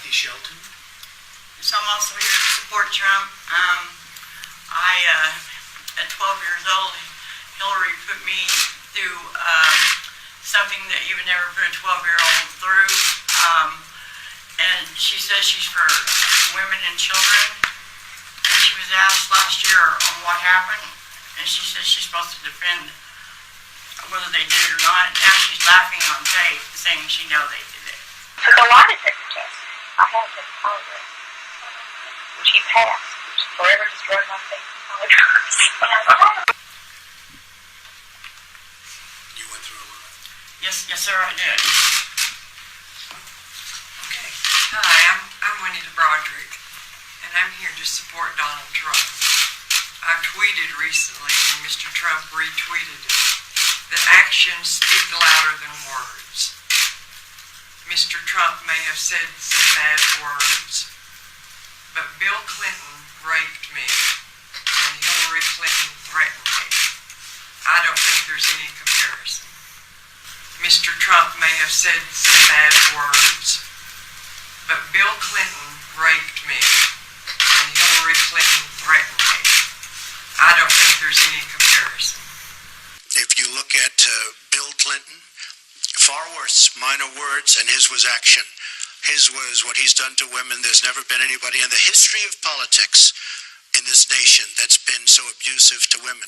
Kathy Shelton. So I'm also here to support Trump. At 12 years old, Hillary put me through something that you would never put a 12-year-old through. And she says she's for women and children. And she was asked last year on what happened, and she says she's supposed to defend whether they did it or not. Now she's laughing on tape, saying she knows they did it. Took a lie detector test. I had that polygraph, which he passed, which forever destroyed my faith in polygraphs. You went through a lot. Yes, sir, I did. Okay. Hi, I'm Juanita Broderick, and I'm here to support Donald Trump. I tweeted recently, and Mr. Trump retweeted it, that actions speak louder than words. Mr. Trump may have said some bad words, but Bill Clinton raped me, and Hillary Clinton threatened me. I don't think there's any comparison. Mr. Trump may have said some bad words, but Bill Clinton raped me, and Hillary Clinton threatened me. I don't think there's any comparison. If you look at Bill Clinton, far worse, minor words, and his was action. His was what he's done to women. There's never been anybody in the history of politics in this nation that's been so abusive to women.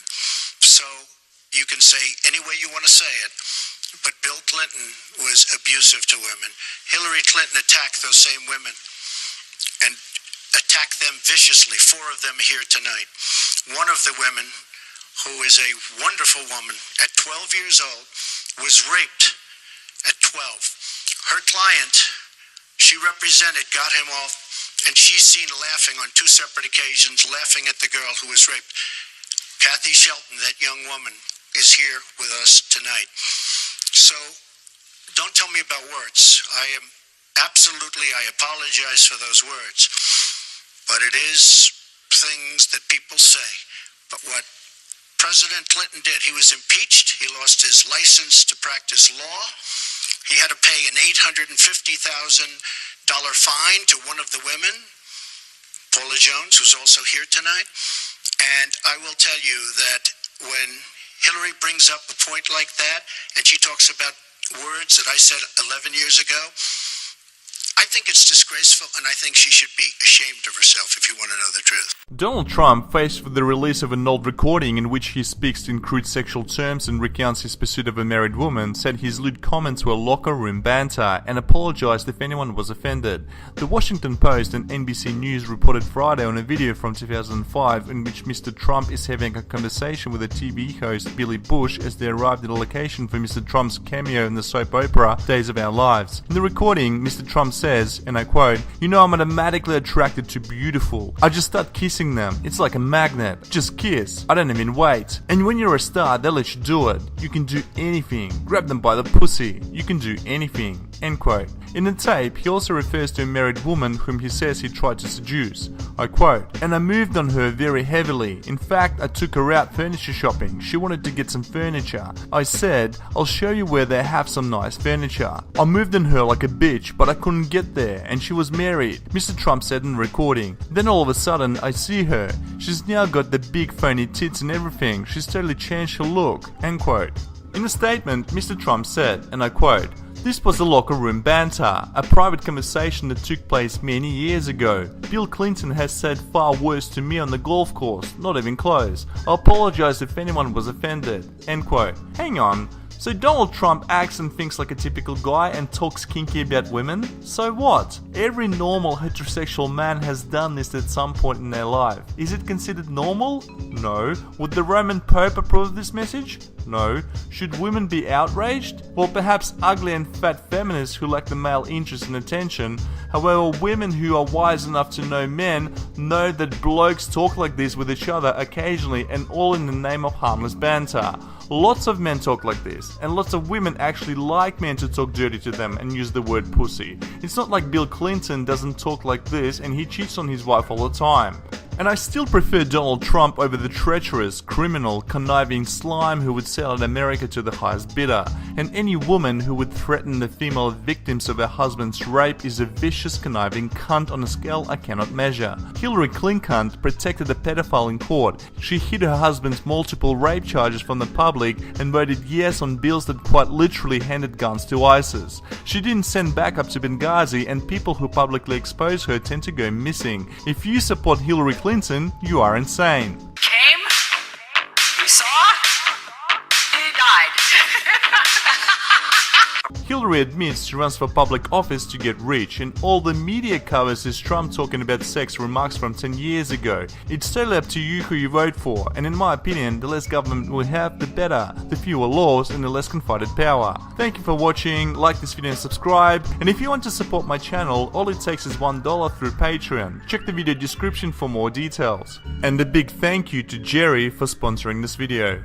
So you can say any way you want to say it, but Bill Clinton was abusive to women. Hillary Clinton attacked those same women and attacked them viciously. 4 of them here tonight. One of the women, who is a wonderful woman, at 12 years old, was raped at 12. Her client, she represented, got him off, and she's seen laughing on 2 separate occasions, laughing at the girl who was raped. Kathy Shelton, that young woman, is here with us tonight. So don't tell me about words. I apologize for those words. But it is things that people say. But what President Clinton did, he was impeached. He lost his license to practice law. He had to pay an $850,000 fine to one of the women, Paula Jones, who's also here tonight. And I will tell you that when Hillary brings up a point like that, and she talks about words that I said 11 years ago, I think it's disgraceful, and I think she should be ashamed of herself, if you want to know the truth. Donald Trump, faced with the release of an old recording in which he speaks in crude sexual terms and recounts his pursuit of a married woman, said his lewd comments were locker room banter and apologized if anyone was offended. The Washington Post and NBC News reported Friday on a video from 2005 in which Mr. Trump is having a conversation with a TV host, Billy Bush, as they arrived at a location for Mr. Trump's cameo in the soap opera Days of Our Lives. In the recording, Mr. Trump says, and I quote, "You know I'm automatically attracted to beautiful. I just start kissing them. It's like a magnet. Just kiss. I don't even wait. And when you're a star, they let you do it. You can do anything. Grab them by the pussy. You can do anything." End quote. In the tape, he also refers to a married woman whom he says he tried to seduce. I quote, "And I moved on her very heavily. In fact, I took her out furniture shopping. She wanted to get some furniture. I said, I'll show you where they have some nice furniture. I moved on her like a bitch, but I couldn't get there, and she was married," Mr. Trump said in the recording. "Then all of a sudden, I see her. She's now got the big phony tits and everything. She's totally changed her look." End quote. In a statement, Mr. Trump said, and I quote, "This was a locker room banter, a private conversation that took place many years ago. Bill Clinton has said far worse to me on the golf course, not even close. I apologize if anyone was offended." End quote. Hang on. So Donald Trump acts and thinks like a typical guy and talks kinky about women? So what? Every normal heterosexual man has done this at some point in their life. Is it considered normal? No. Would the Roman Pope approve of this message? No. Should women be outraged? Well, perhaps ugly and fat feminists who lack the male interest and attention. However, women who are wise enough to know men know that blokes talk like this with each other occasionally, and all in the name of harmless banter. Lots of men talk like this, and lots of women actually like men to talk dirty to them and use the word pussy. It's not like Bill Clinton doesn't talk like this and he cheats on his wife all the time. And I still prefer Donald Trump over the treacherous, criminal, conniving slime who would sell America to the highest bidder. And any woman who would threaten the female victims of her husband's rape is a vicious, conniving cunt on a scale I cannot measure. Hillary Clinton protected a pedophile in court. She hid her husband's multiple rape charges from the public and voted yes on bills that quite literally handed guns to ISIS. She didn't send backup to Benghazi, and people who publicly expose her tend to go missing. If you support Hillary Clinton, you are insane. Came, you saw, he died. Hillary admits she runs for public office to get rich, and all the media covers is Trump talking about sex remarks from 10 years ago. It's totally up to you who you vote for, and in my opinion, the less government we have, the better. The fewer laws and the less confided power. Thank you for watching, like this video and subscribe, and if you want to support my channel, all it takes is $1 through Patreon. Check the video description for more details. And a big thank you to Jerry for sponsoring this video.